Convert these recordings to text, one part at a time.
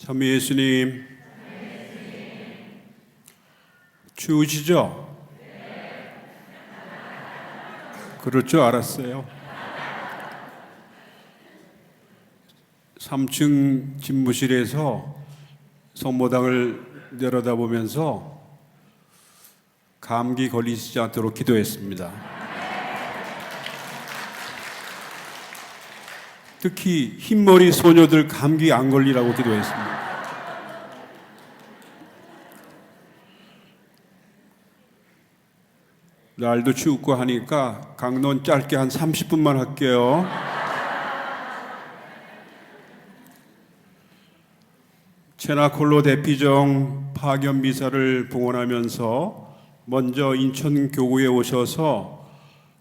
참 예수님, 추우시죠? 그럴 줄 알았어요. 3층 집무실에서 성모당을 내려다보면서 감기 걸리시지 않도록 기도했습니다. 특히 흰머리 소녀들 감기 안 걸리라고 기도했습니다. 날도 춥고 하니까 강론 짧게 한 30분만 할게요. 체나콜로 대피정 파견 미사를 봉헌하면서 먼저 인천교구에 오셔서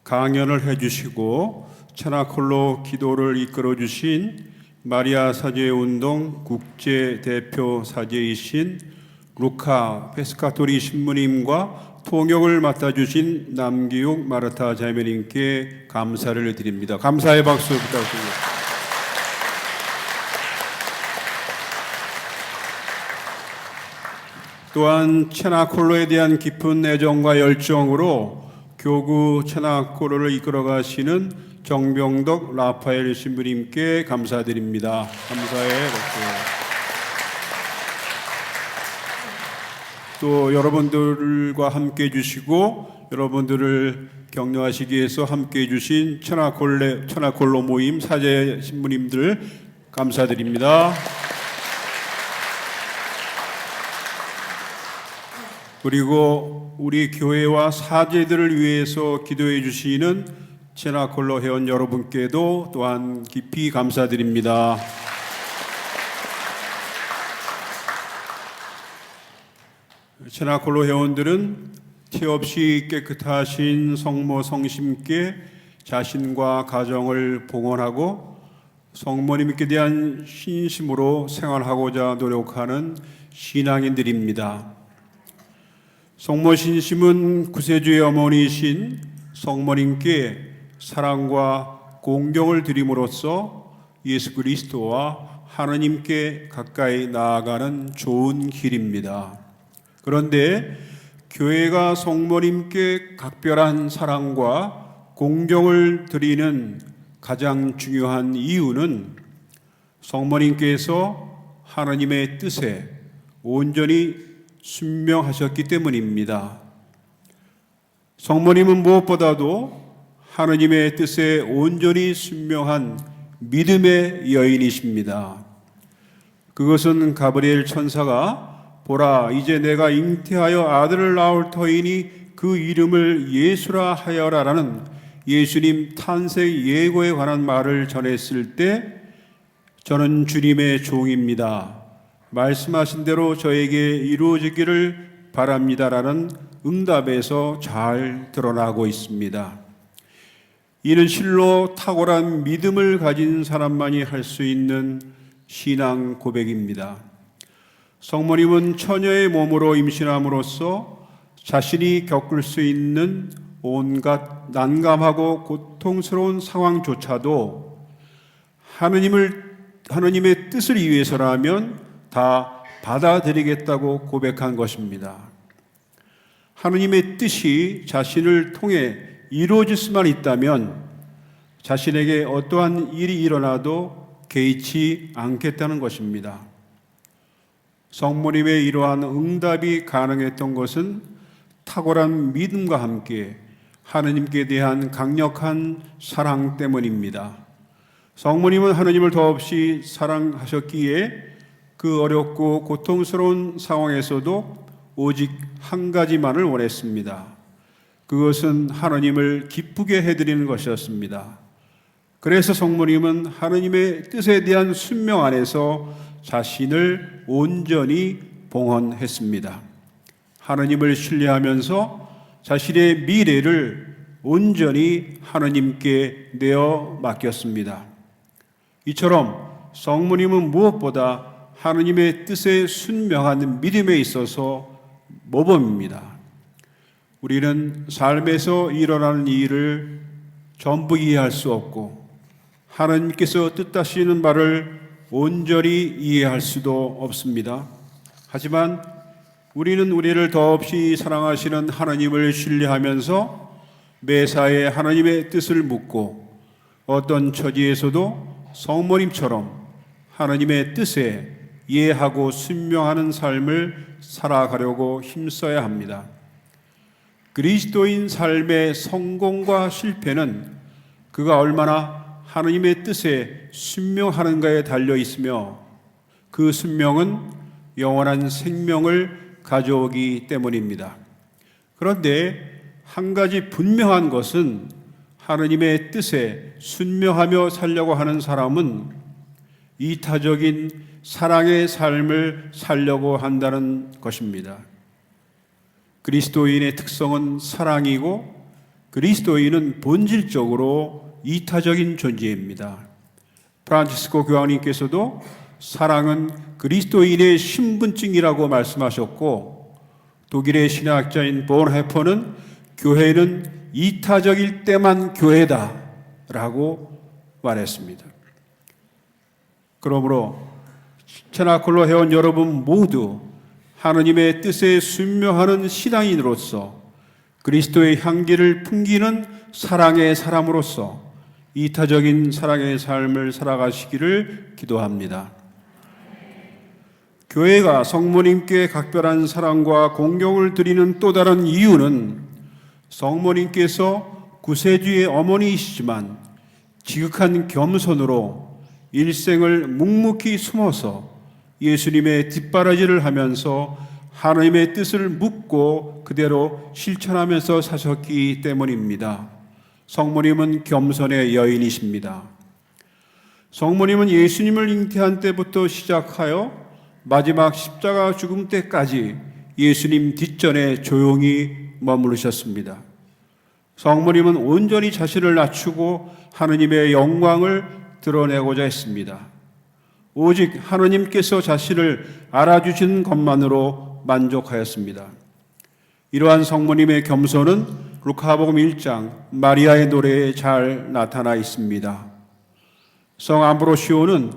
강연을 해주시고 체나콜로 기도를 이끌어 주신 마리아 사제운동 국제대표 사제이신 루카 페스카토리 신부님과 통역을 맡아주신 남기욱 마르타 자매님께 감사를 드립니다. 감사의 박수 부탁드립니다. 또한 체나콜로에 대한 깊은 애정과 열정으로 교구 체나콜로를 이끌어 가시는 정병덕 라파엘 신부님께 감사드립니다. 감사의 박수. 또 여러분들과 함께 해주시고 여러분들을 격려하시기 위해서 함께 해주신 체나콜로 모임 사제 신부님들 감사드립니다. 그리고 우리 교회와 사제들을 위해서 기도해 주시는 체나콜로 회원 여러분께도 또한 깊이 감사드립니다. 체나콜로 회원들은 티 없이 깨끗하신 성모 성심께 자신과 가정을 봉헌하고 성모님께 대한 신심으로 생활하고자 노력하는 신앙인들입니다. 성모 신심은 구세주의 어머니이신 성모님께 사랑과 공경을 드림으로써 예수 그리스도와 하느님께 가까이 나아가는 좋은 길입니다. 그런데 교회가 성모님께 각별한 사랑과 공경을 드리는 가장 중요한 이유는 성모님께서 하느님의 뜻에 온전히 순명하셨기 때문입니다. 성모님은 무엇보다도 하느님의 뜻에 온전히 순명한 믿음의 여인이십니다. 그것은 가브리엘 천사가 보라 이제 내가 잉태하여 아들을 낳을 터이니 그 이름을 예수라 하여라라는 예수님 탄생 예고에 관한 말을 전했을 때 저는 주님의 종입니다. 말씀하신 대로 저에게 이루어지기를 바랍니다라는 응답에서 잘 드러나고 있습니다. 이는 실로 탁월한 믿음을 가진 사람만이 할 수 있는 신앙 고백입니다. 성모님은 처녀의 몸으로 임신함으로써 자신이 겪을 수 있는 온갖 난감하고 고통스러운 상황조차도 하느님의 뜻을 위해서라면 다 받아들이겠다고 고백한 것입니다. 하느님의 뜻이 자신을 통해 이루어질 수만 있다면 자신에게 어떠한 일이 일어나도 개의치 않겠다는 것입니다. 성모님의 이러한 응답이 가능했던 것은 탁월한 믿음과 함께 하느님께 대한 강력한 사랑 때문입니다. 성모님은 하느님을 더없이 사랑하셨기에 그 어렵고 고통스러운 상황에서도 오직 한 가지만을 원했습니다. 그것은 하느님을 기쁘게 해드리는 것이었습니다. 그래서 성모님은 하느님의 뜻에 대한 순명 안에서 자신을 온전히 봉헌했습니다. 하느님을 신뢰하면서 자신의 미래를 온전히 하느님께 내어 맡겼습니다. 이처럼 성모님은 무엇보다 하느님의 뜻에 순명한 믿음에 있어서 모범입니다. 우리는 삶에서 일어나는 일을 전부 이해할 수 없고 하나님께서 뜻하시는 바를 온전히 이해할 수도 없습니다. 하지만 우리는 우리를 더없이 사랑하시는 하나님을 신뢰하면서 매사에 하나님의 뜻을 묻고 어떤 처지에서도 성모님처럼 하나님의 뜻에 이해하고 순명하는 삶을 살아가려고 힘써야 합니다. 그리스도인 삶의 성공과 실패는 그가 얼마나 하나님의 뜻에 순명하는가에 달려 있으며 그 순명은 영원한 생명을 가져오기 때문입니다. 그런데 한 가지 분명한 것은 하나님의 뜻에 순명하며 살려고 하는 사람은 이타적인 사랑의 삶을 살려고 한다는 것입니다. 그리스도인의 특성은 사랑이고 그리스도인은 본질적으로 이타적인 존재입니다. 프란치스코 교황님께서도 사랑은 그리스도인의 신분증이라고 말씀하셨고 독일의 신학자인 본헤퍼는 교회는 이타적일 때만 교회다 라고 말했습니다. 그러므로 체나콜로 회원 여러분 모두 하나님의 뜻에 순명하는 신앙인으로서 그리스도의 향기를 풍기는 사랑의 사람으로서 이타적인 사랑의 삶을 살아가시기를 기도합니다. 교회가 성모님께 각별한 사랑과 공경을 드리는 또 다른 이유는 성모님께서 구세주의 어머니이시지만 지극한 겸손으로 일생을 묵묵히 숨어서 예수님의 뒷바라지를 하면서 하나님의 뜻을 묻고 그대로 실천하면서 사셨기 때문입니다. 성모님은 겸손의 여인이십니다. 성모님은 예수님을 잉태한 때부터 시작하여 마지막 십자가 죽음 때까지 예수님 뒷전에 조용히 머무르셨습니다. 성모님은 온전히 자신을 낮추고 하나님의 영광을 드러내고자 했습니다. 오직 하나님께서 자신을 알아주신 것만으로 만족하였습니다. 이러한 성모님의 겸손은 루카복음 1장 마리아의 노래에 잘 나타나 있습니다. 성 암브로시오는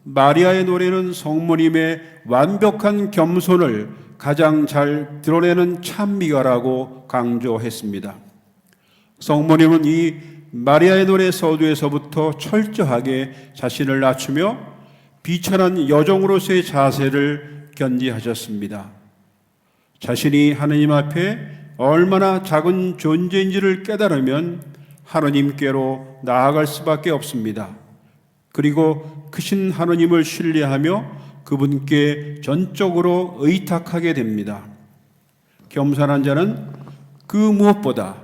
마리아의 노래는 성모님의 완벽한 겸손을 가장 잘 드러내는 찬미가라고 강조했습니다. 성모님은 이 마리아의 노래 서두에서부터 철저하게 자신을 낮추며 비천한 여종으로서의 자세를 견지하셨습니다. 자신이 하나님 앞에 얼마나 작은 존재인지를 깨달으면 하나님께로 나아갈 수밖에 없습니다. 그리고 크신 하나님을 신뢰하며 그분께 전적으로 의탁하게 됩니다. 겸손한 자는 그 무엇보다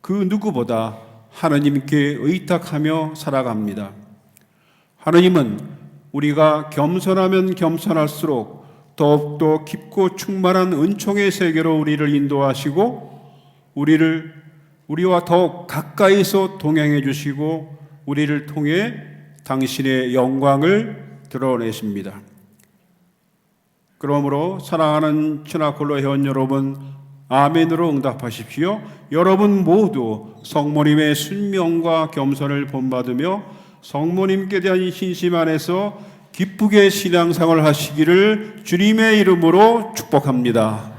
그 누구보다 하나님께 의탁하며 살아갑니다. 하나님은 우리가 겸손하면 겸손할수록 더욱더 깊고 충만한 은총의 세계로 우리를 인도하시고 우리와 더욱 가까이서 동행해 주시고 우리를 통해 당신의 영광을 드러내십니다. 그러므로 사랑하는 체나콜로 회원 여러분, 아멘으로 응답하십시오. 여러분 모두 성모님의 순명과 겸손을 본받으며 성모님께 대한 신심 안에서 기쁘게 신앙생활 하시기를 주님의 이름으로 축복합니다.